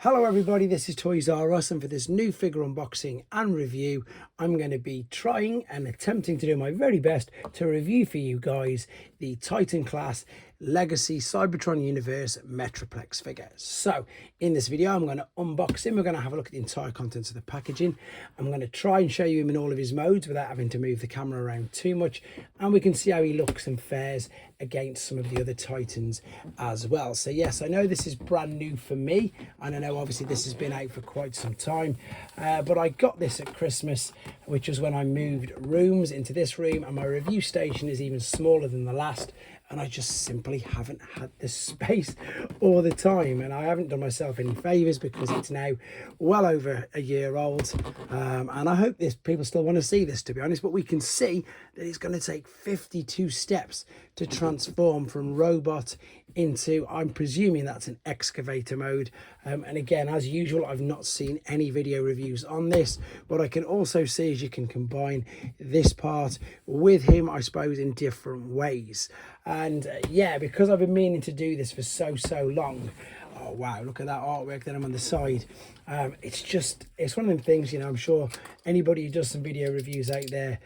Hello everybody, this is Toys R Us, and for this new figure unboxing and review, I'm going to be trying and attempting to do my very best to review for you guys the Titan class Legacy Cybertron Universe Metroplex figure. So in this video, I'm going to unbox him. We're going to have a look at the entire contents of the packaging. I'm going to try and show you him in all of his modes without having to move the camera around too much, and we can see how he looks and fares against some of the other Titans as well. So yes, I know this is brand new for me, and I know obviously this has been out for quite some time, but I got this at Christmas, which was when I moved rooms into this room, and my review station is even smaller than the last, and I just simply haven't had the space or the time, and I haven't done myself any favors because it's now well over a year old, and I hope people still want to see this, to be honest. But we can see that it's going to take 52 steps to transform from robot into, I'm presuming that's an excavator mode, and again, as usual, I've not seen any video reviews on this. What I can also see is you can combine this part with him, I suppose, in different ways. And yeah, because I've been meaning to do this for so long. Oh wow, look at that artwork that I'm on the side. It's one of them things, you know, I'm sure anybody who does some video reviews out there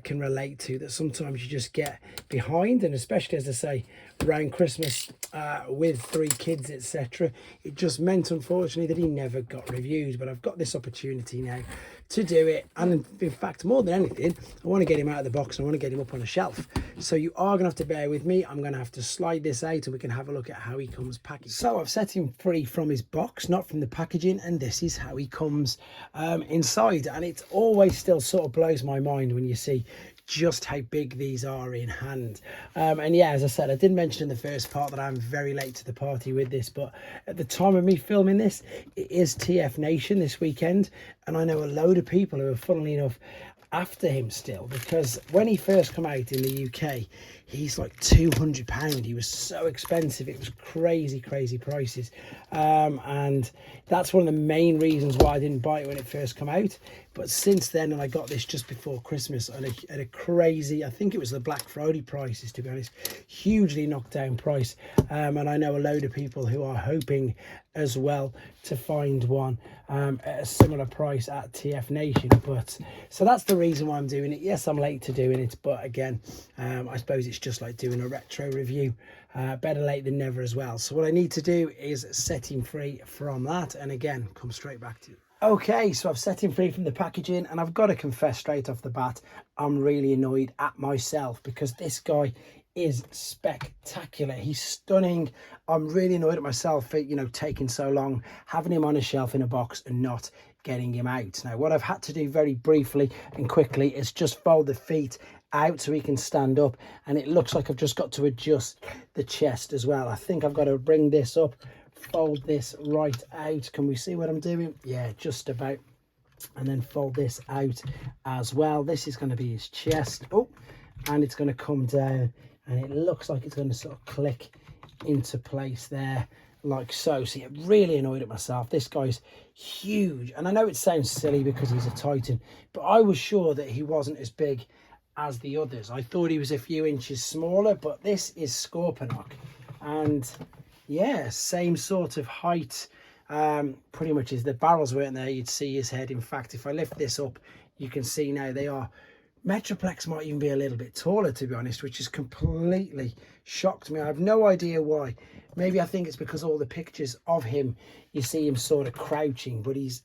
can relate to, that sometimes you just get behind, and especially, as I say, around Christmas with 3 kids, etc., it just meant, unfortunately, that he never got reviewed. But I've got this opportunity now to do it, and in fact, more than anything, I want to get him out of the box and I want to get him up on a shelf. So you are going to have to bear with me. I'm going to have to slide this out and we can have a look at how he comes packaged. So I've set him free from his box, not from the packaging, and this is how he comes inside. And it always still sort of blows my mind when you see just how big these are in hand. And yeah, as I said, I did mention in the first part that I'm very late to the party with this, but at the time of me filming this, it is TF Nation this weekend, and I know a load of people who are, funnily enough, after him still, because when he first came out in the UK, he's like £200. He was so expensive, it was crazy prices, and that's one of the main reasons why I didn't buy it when it first came out. But since then, and I got this just before Christmas at a crazy, I think it was the Black Friday prices, to be honest, hugely knocked down price, and I know a load of people who are hoping as well to find one at a similar price at TF Nation. But so that's the reason why I'm doing it. Yes, I'm late to doing it, but again, I suppose it's just like doing a retro review, better late than never as well. So what I need to do is set him free from that, and again, come straight back to you. Okay, so I've set him free from the packaging, and I've got to confess straight off the bat, I'm really annoyed at myself because this guy is spectacular. He's stunning. I'm really annoyed at myself for, you know, taking so long, having him on a shelf in a box and not getting him out. Now, what I've had to do very briefly and quickly is just fold the feet out so he can stand up, and it looks like I've just got to adjust the chest as well. I think I've got to bring this up, fold this right out. Can we see what I'm doing? Yeah, just about. And then fold this out as well. This is going to be his chest. Oh, and it's going to come down, and it looks like it's going to sort of click into place there, like so. So yeah, really annoyed at myself. This guy's huge, and I know it sounds silly because he's a Titan, but I was sure that he wasn't as big as the others. I thought he was a few inches smaller, but this is Scorponok, and yeah, same sort of height, pretty much. As the barrels weren't there, you'd see his head. In fact, if I lift this up, you can see now they are, Metroplex might even be a little bit taller, to be honest, which has completely shocked me. I have no idea why. Maybe I think it's because all the pictures of him, you see him sort of crouching, but he's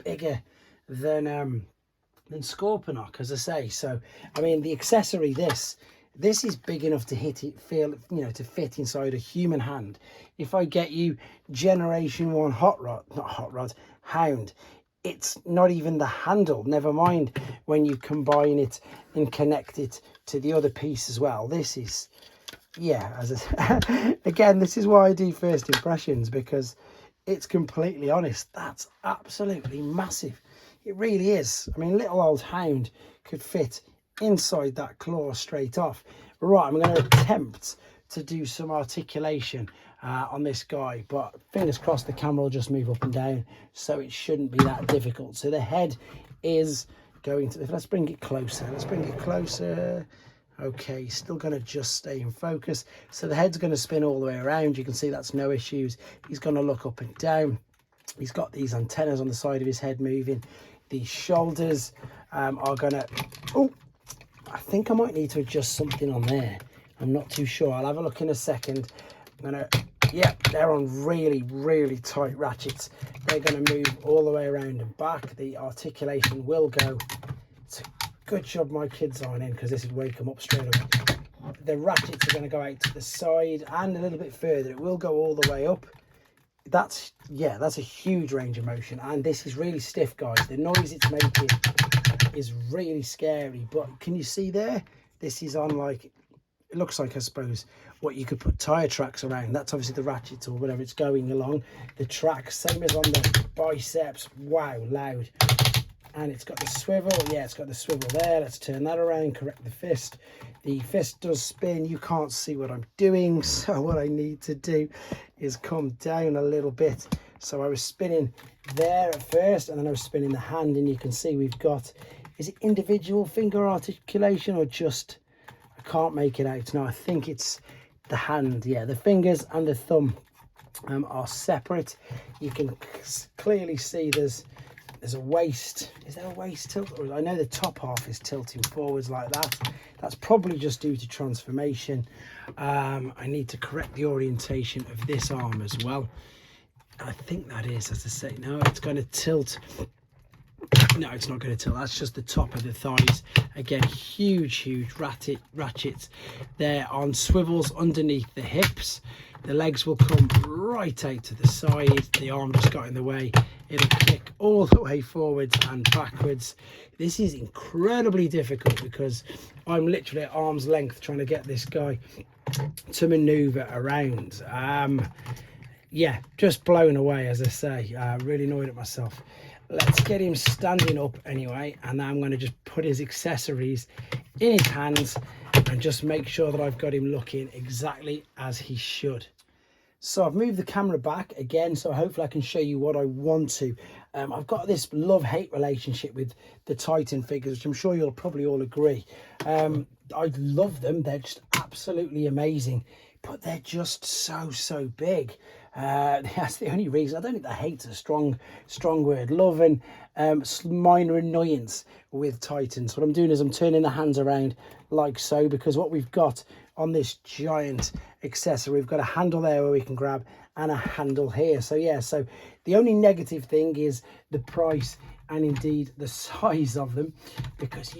bigger than Scorponok, as I say. So I mean, the accessory, this is big enough to to fit inside a human hand. If I get you Generation 1 Hound, it's not even the handle, never mind when you combine it and connect it to the other piece as well. This is, yeah, again, this is why I do first impressions, because it's completely honest, that's absolutely massive. It really is. I mean, little old Hound could fit inside that claw straight off. Right, I'm going to attempt to do some articulation on this guy, but fingers crossed the camera will just move up and down, so it shouldn't be that difficult. So the head is going to, let's bring it closer, okay, still going to just stay in focus. So the head's going to spin all the way around. You can see that's no issues. He's going to look up and down. He's got these antennas on the side of his head moving. The shoulders are gonna, oh, I think I might need to adjust something on there. I'm not too sure. I'll have a look in a second. I'm gonna, yeah, they're on really, really tight ratchets. They're gonna move all the way around and back. The articulation will go. It's a good job my kids aren't in, because this would wake them up straight away. The ratchets are going to go out to the side and a little bit further. It will go all the way up. That's, yeah, that's a huge range of motion, and this is really stiff, guys. The noise it's making is really scary. But can you see there, this is on, like, it looks like, I suppose, what you could put tire tracks around. That's obviously the ratchets or whatever it's going along. The tracks, same as on the biceps. Wow, loud. And it's got the swivel. Yeah, it's got the swivel there. Let's turn that around, correct the fist. The fist does spin. You can't see what I'm doing, so what I need to do is come down a little bit. So I was spinning there at first, and then I was spinning the hand, and you can see we've got, is it individual finger articulation or just, I can't make it out. No, I think it's the hand. Yeah, the fingers and the thumb are separate. You can clearly see there's a waist. Is there a waist tilt? I know the top half is tilting forwards like that. That's probably just due to transformation. I need to correct the orientation of this arm as well. I think that is, as I say, no, it's going to tilt. No, it's not going to tilt. That's just the top of the thighs. Again, huge ratchets. They're on swivels underneath the hips. The legs will come right out to the side. The arm just got in the way. It'll kick all the way forwards and backwards. This is incredibly difficult because I'm literally at arm's length trying to get this guy to maneuver around. Yeah, just blown away, as I say. Really annoyed at myself. Let's get him standing up anyway, and now I'm going to just put his accessories in his hands and just make sure that I've got him looking exactly as he should. So I've moved the camera back again, so hopefully I can show you what I want to. I've got this love-hate relationship with the Titan figures, which I'm sure you'll probably all agree. I love them. They're just absolutely amazing, but they're just so big. That's the only reason. I don't think that hate's a strong word. Love and minor annoyance with Titans. What I'm doing is I'm turning the hands around like so, because what we've got on this giant accessory, we've got a handle there where we can grab and a handle here. So yeah, so the only negative thing is the price and indeed the size of them, because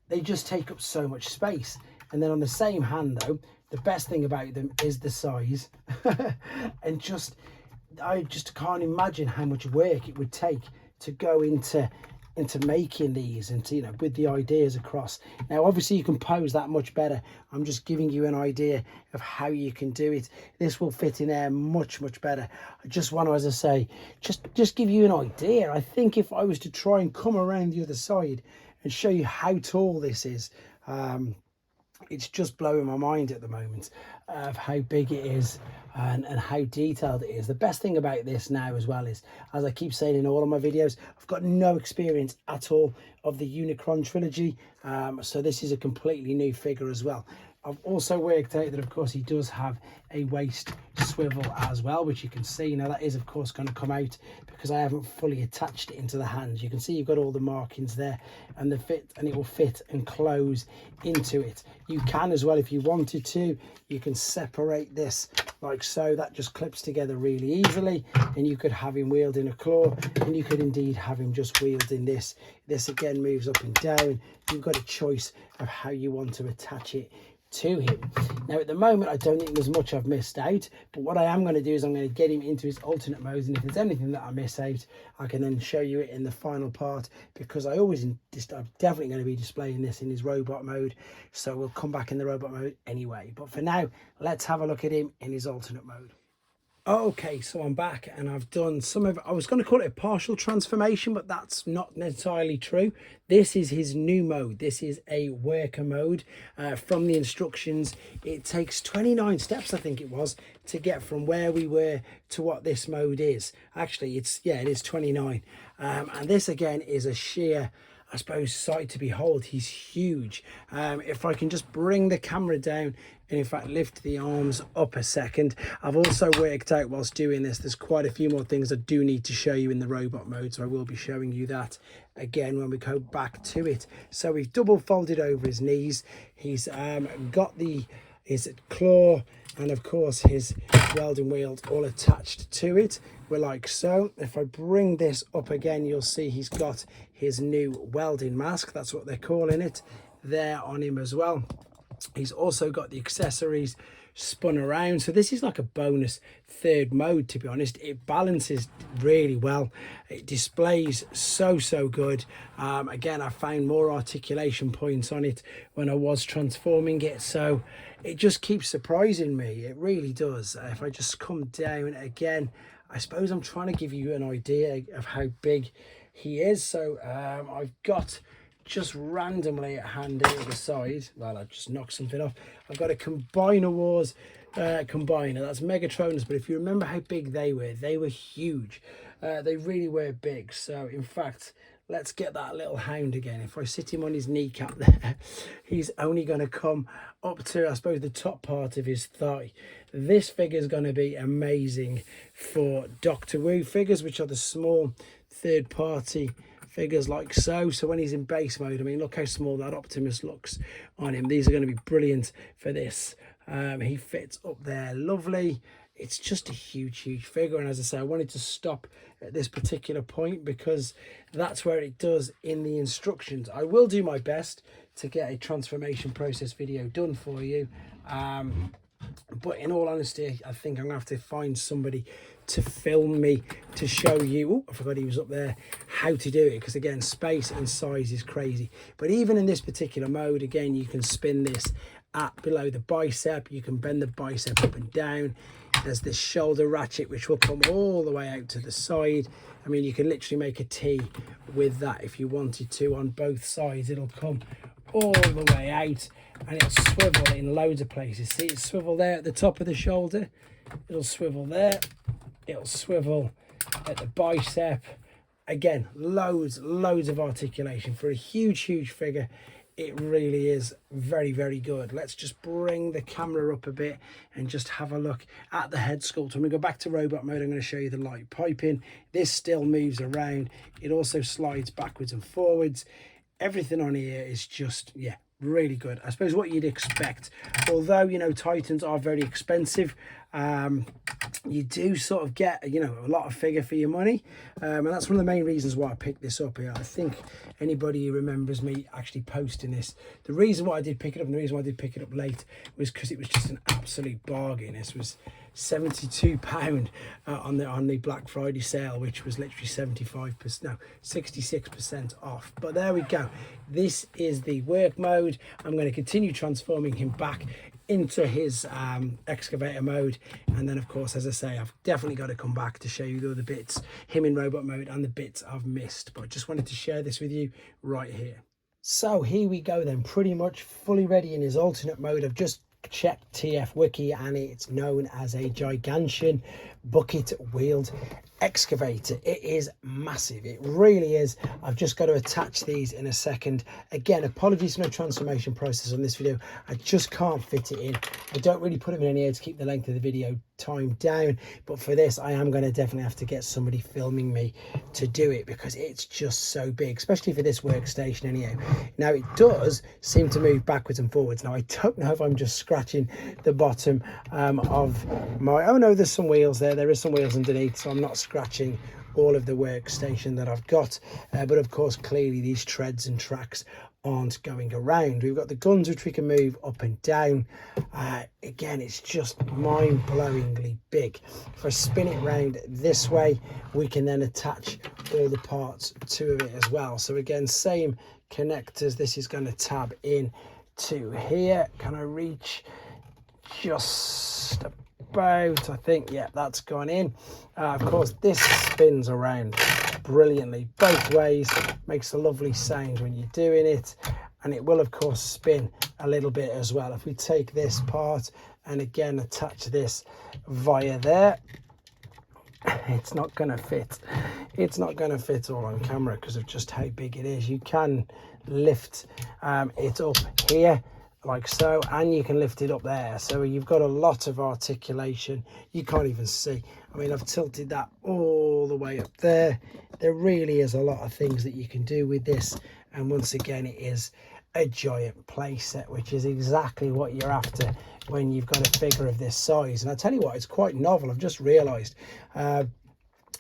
they just take up so much space. And then on the same hand though, the best thing about them is the size. And I just can't imagine how much work it would take to go into making these and to, you know, with the ideas across. Now obviously you can pose that much better. I'm just giving you an idea of how you can do it. This will fit in there much better. I just want to, as I say, just give you an idea. I think if I was to try and come around the other side and show you how tall this is, it's just blowing my mind at the moment of how big it is and how detailed it is. The best thing about this now as well is, as I keep saying in all of my videos, I've got no experience at all of the Unicron trilogy, so this is a completely new figure as well. I've also worked out that of course he does have a waist swivel as well, which you can see. Now that is of course going to come out because I haven't fully attached it into the hands. You can see you've got all the markings there and the fit, and it will fit and close into it. You can as well, if you wanted to, you can separate this like so. That just clips together really easily, and you could have him wheeled in a claw, and you could indeed have him just wheeled in this. This again moves up and down. You've got a choice of how you want to attach it to him. Now at the moment I don't think there's much I've missed out, but what I am going to do is I'm going to get him into his alternate modes, and if there's anything that I miss out I can then show you it in the final part, because I'm definitely going to be displaying this in his robot mode, so we'll come back in the robot mode anyway. But for now, let's have a look at him in his alternate mode. Okay, so I'm back and I've done some of, I was going to call it a partial transformation, but that's not entirely true. This is his new mode. This is a worker mode. From the instructions, it takes 29 steps, I think it was, to get from where we were to what this mode is. Actually, it is 29. And this again is a sheer I suppose, sight to behold. He's huge. If I can just bring the camera down and in fact lift the arms up a second. I've also worked out whilst doing this, there's quite a few more things I do need to show you in the robot mode, so I will be showing you that again when we go back to it. So we've double folded over his knees. He's got his claw and of course his welding wheels all attached to it. We're like so. If I bring this up again, you'll see he's got his new welding mask, that's what they're calling it, there on him as well. He's also got the accessories spun around, so this is like a bonus third mode, to be honest. It balances really well, it displays so good. Again, I found more articulation points on it when I was transforming it, so it just keeps surprising me, it really does. If I just come down again, I suppose I'm trying to give you an idea of how big he is. So I've got just randomly at hand over the side, well, I just knocked something off, I've got a Combiner Wars combiner, that's Megatronus, but if you remember how big they were huge. They really were big. So in fact, let's get that little hound again. If I sit him on his kneecap there, he's only going to come up to, I suppose, the top part of his thigh. This figure is going to be amazing for Doctor Who figures, which are the small third party figures like so. So when he's in base mode, I mean, look how small that Optimus looks on him. These are going to be brilliant for this. He fits up there lovely. It's just a huge figure, and as I say, I wanted to stop at this particular point because that's where it does in the instructions. I will do my best to get a transformation process video done for you, but in all honesty, I think I'm gonna have to find somebody to film me to show you, oh, I forgot he was up there, how to do it, because again, space and size is crazy. But even in this particular mode, again, you can spin this at below the bicep, you can bend the bicep up and down. There's this shoulder ratchet which will come all the way out to the side. I mean, you can literally make a T with that if you wanted to on both sides. It'll come all the way out and it'll swivel in loads of places. See, it's swivel there at the top of the shoulder, it'll swivel there, it'll swivel at the bicep. Again, loads of articulation for a huge figure. It really is very good. Let's just bring the camera up a bit and just have a look at the head sculpt. When we go back to robot mode, I'm going to show you the light piping. This still moves around. It also slides backwards and forwards. Everything on here is just, yeah, really good. I suppose what you'd expect, although, you know, Titans are very expensive, you do sort of get, you know, a lot of figure for your money, and that's one of the main reasons why I picked this up here. I think anybody who remembers me actually posting this, the reason why I did pick it up and the reason why I did pick it up late was because it was just an absolute bargain. This was £72 on the Black Friday sale, which was literally 66% off. But there we go, this is the work mode. I'm going to continue transforming him back into his excavator mode, and then of course, as I say, I've definitely got to come back to show you the other bits, him in robot mode and the bits I've missed, but I just wanted to share this with you right here. So here we go then, pretty much fully ready in his alternate mode. I've just checked TF Wiki and it's known as a gigantian bucket wheeled excavator. It is massive, it really is. I've just got to attach these in a second. Again, apologies for no transformation process on this video, I just can't fit it in. I don't really put them in any air to keep the length of the video time down, but for this I am going to definitely have to get somebody filming me to do it because it's just so big, especially for this workstation anyhow. Now it does seem to move backwards and forwards. Now I don't know if I'm just scratching the bottom of my, oh no, there's some wheels there is some wheels underneath, so I'm not scratching all of the workstation that I've got, but of course clearly these treads and tracks aren't going around. We've got the guns which we can move up and down. Again, it's just mind-blowingly big. If I spin it round this way, we can then attach all the parts to it as well. So again, same connectors. This is going to tab in to here. Can I reach just about, I think, yeah, that's gone in. Of course, this spins around brilliantly both ways, makes a lovely sound when you're doing it, and it will of course spin a little bit as well. If we take this part and again attach this via there, it's not going to fit it's not going to fit all on camera because of just how big it is. You can lift it up here like so, and you can lift it up there, so you've got a lot of articulation. You can't even see. I mean, I've tilted that all the way up there. There really is a lot of things that you can do with this, and once again, it is a giant play set, which is exactly what you're after when you've got a figure of this size. And I tell you what, it's quite novel. I've just realized that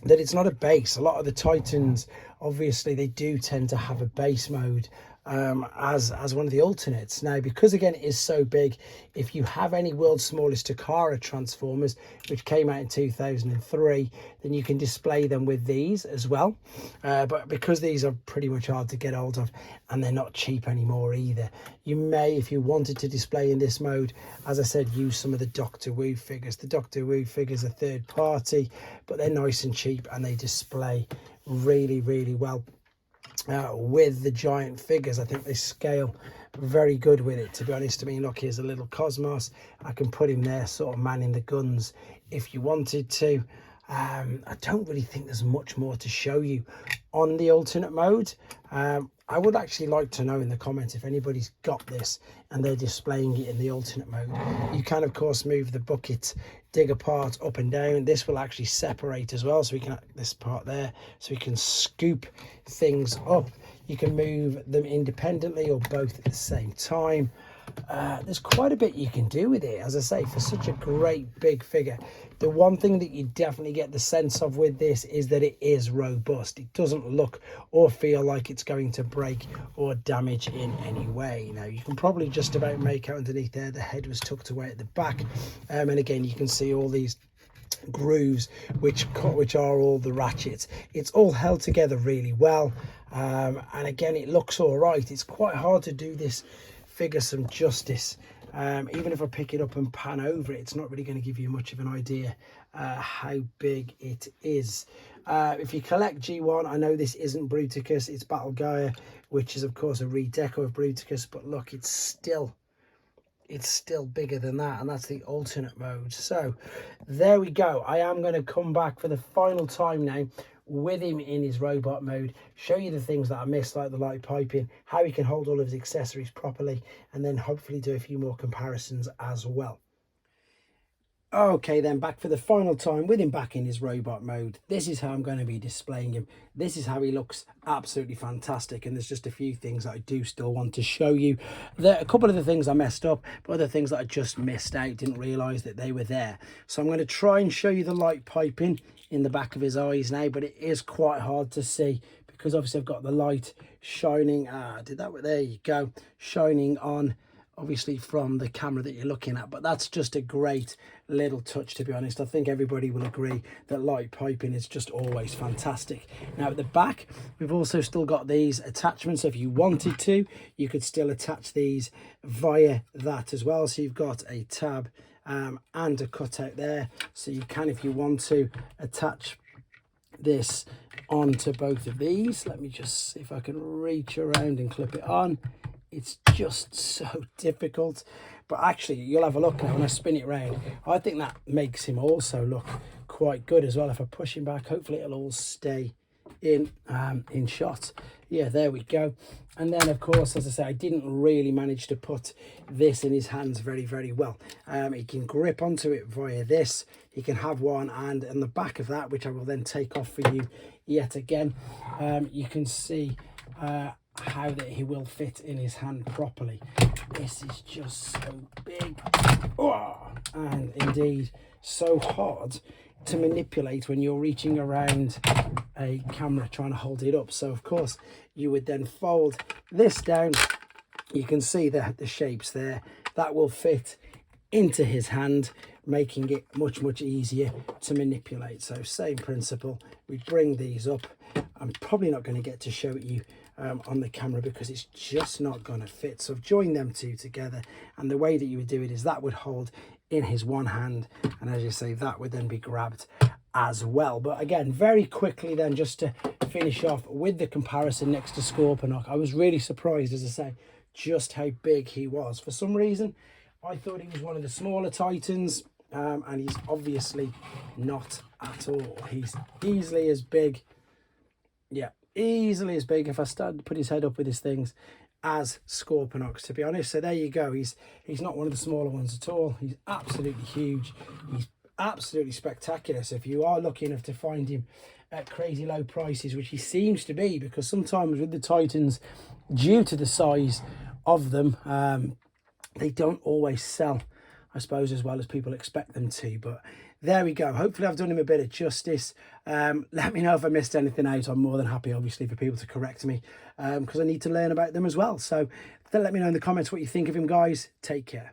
it's not a base. A lot of the Titans, obviously, they do tend to have a base mode as one of the alternates. Now, because again it is so big, if you have any World's Smallest Takara Transformers, which came out in 2003, then you can display them with these as well, but because these are pretty much hard to get hold of and they're not cheap anymore either, you may, if you wanted to display in this mode, as I said, use some of the Doctor Who figures. The Doctor Who figures are third party, but they're nice and cheap and they display really, really well with the giant figures. I think they scale very good with it, to be honest. I mean, look, here's a little Cosmos. I can put him there sort of manning the guns if you wanted to. I don't really think there's much more to show you on the alternate mode. I would actually like to know in the comments if anybody's got this and they're displaying it in the alternate mode. You can, of course, move the bucket digger part up and down. This will actually separate as well, so we can, this part there, so we can scoop things up. You can move them independently or both at the same time. There's quite a bit you can do with it, as I say, for such a great big figure. The one thing that you definitely get the sense of with this is that it is robust. It doesn't look or feel like it's going to break or damage in any way. Now, you can probably just about make out underneath there the head was tucked away at the back, and again you can see all these grooves which are all the ratchets. It's all held together really well, and again it looks all right. It's quite hard to do this figure some justice. Even if I pick it up and pan over it, it's not really going to give you much of an idea how big it is. If you collect G1, I know this isn't Bruticus, it's Battle Gaia, which is of course a redeco of Bruticus, but look, it's still bigger than that, and that's the alternate mode. So there we go. I am going to come back for the final time now with him in his robot mode, show you the things that I missed, like the light piping, how he can hold all of his accessories properly, and then hopefully do a few more comparisons as well. Okay, then back for the final time with him back in his robot mode. This is how I'm going to be displaying him. This is how he looks, absolutely fantastic. And there's just a few things that I do still want to show you. There are a couple of the things I messed up, but other things that I just missed out, didn't realise that they were there. So I'm going to try and show you the light piping in the back of his eyes now, but it is quite hard to see because obviously I've got the light shining. There you go, shining on obviously from the camera that you're looking at, but that's just a great little touch, to be honest. I think everybody will agree that light piping is just always fantastic. Now at the back we've also still got these attachments, so if you wanted to you could still attach these via that as well. So you've got a tab and a cutout there, so you can, if you want to, attach this onto both of these. Let me just see if I can reach around and clip it on. It's just so difficult, but actually you'll have a look now when I spin it around. I think that makes him also look quite good as well. If I push him back, hopefully it'll all stay in shot. Yeah, there we go. And then of course, as I say, I didn't really manage to put this in his hands very, very well. He can grip onto it via this. He can have one, and on the back of that, which I will then take off for you yet again, you can see how that he will fit in his hand properly. This is just so big, and indeed so hard to manipulate when you're reaching around a camera trying to hold it up. So of course you would then fold this down. You can see the shapes there. That will fit into his hand, making it much, much easier to manipulate. So same principle, we bring these up. I'm probably not going to get to show it you on the camera because it's just not going to fit. So I've joined them two together, and the way that you would do it is that would hold in his one hand, and as you say, that would then be grabbed as well. But again, very quickly then, just to finish off with the comparison next to Scorponok, I was really surprised, as I say, just how big he was. For some reason I thought he was one of the smaller Titans, and he's obviously not at all. He's easily as big Yeah, easily as big if I started to put his head up with his things as Scorponok, to be honest. So there you go. He's not one of the smaller ones at all. He's absolutely huge. He's absolutely spectacular. So if you are lucky enough to find him at crazy low prices, which he seems to be, because sometimes with the Titans, due to the size of them, they don't always sell, I suppose, as well as people expect them to. But there we go. Hopefully I've done him a bit of justice. Let me know if I missed anything out. I'm more than happy, obviously, for people to correct me, because I need to learn about them as well. So let me know in the comments what you think of him, guys. Take care.